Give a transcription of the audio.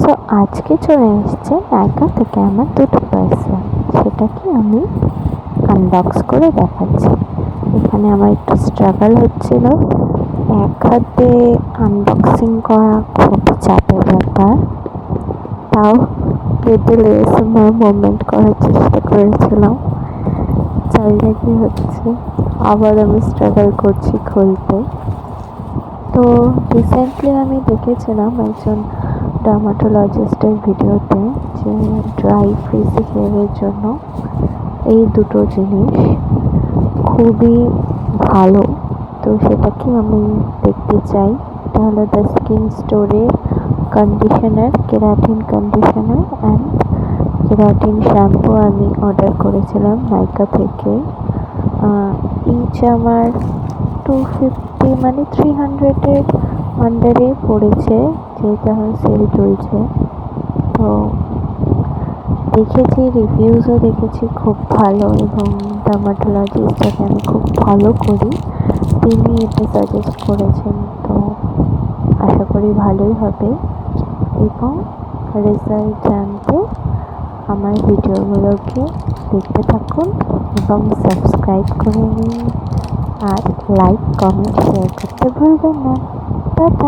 So আজকে চলে এসছে নাইকা থেকে আমার দুটো পার্সেল, সেটা কি আমি আনবক্স করে দেখাচ্ছি। এখানে আমার একটু স্ট্রাগল হচ্ছিল, এক হাতে আনবক্সিং করা খুব চাপের ব্যাপার, তাও লিটল এএসএমআর মোমেন্ট করার চেষ্টা করেছিলাম। চাইলে কি হচ্ছে, আবার আমি স্ট্রাগল করছি খুলতে। তো রিসেন্টলি আমি দেখেছিলাম একজন ডার্মাটোলজিস্টের ভিডিওতে যে ড্রাই ফ্রিজি হেয়ারের জন্য এই দুটো জিনিস খুবই ভালো। তো সেটাকে আমি দেখতে চাই। এটা হলো দ্য স্কিন স্টোরের conditioner, keratin conditioner and keratin shampoo আমি অর্ডার করেছিলাম নাইকা থেকে। ইচ আমার 250 মানে 300-এর আন্ডারে পড়েছে, যেটা সেল চলছে। তো দেখেছি, রিভিউজও দেখেছি খুব ভালো, এবং ডার্মাটোলজিস্টটাকে আমি খুব ফলো করি, তিনি এটা সাজেস্ট করেছেন। তো আশা করি ভালোই হবে, এবং রেজাল্ট জানতে আমার ভিডিওগুলোকে দেখতে থাকুন এবং সাবস্ক্রাইব করে নিন, আর লাইক কমেন্ট শেয়ার করতে ভুলবেন না। টাটা।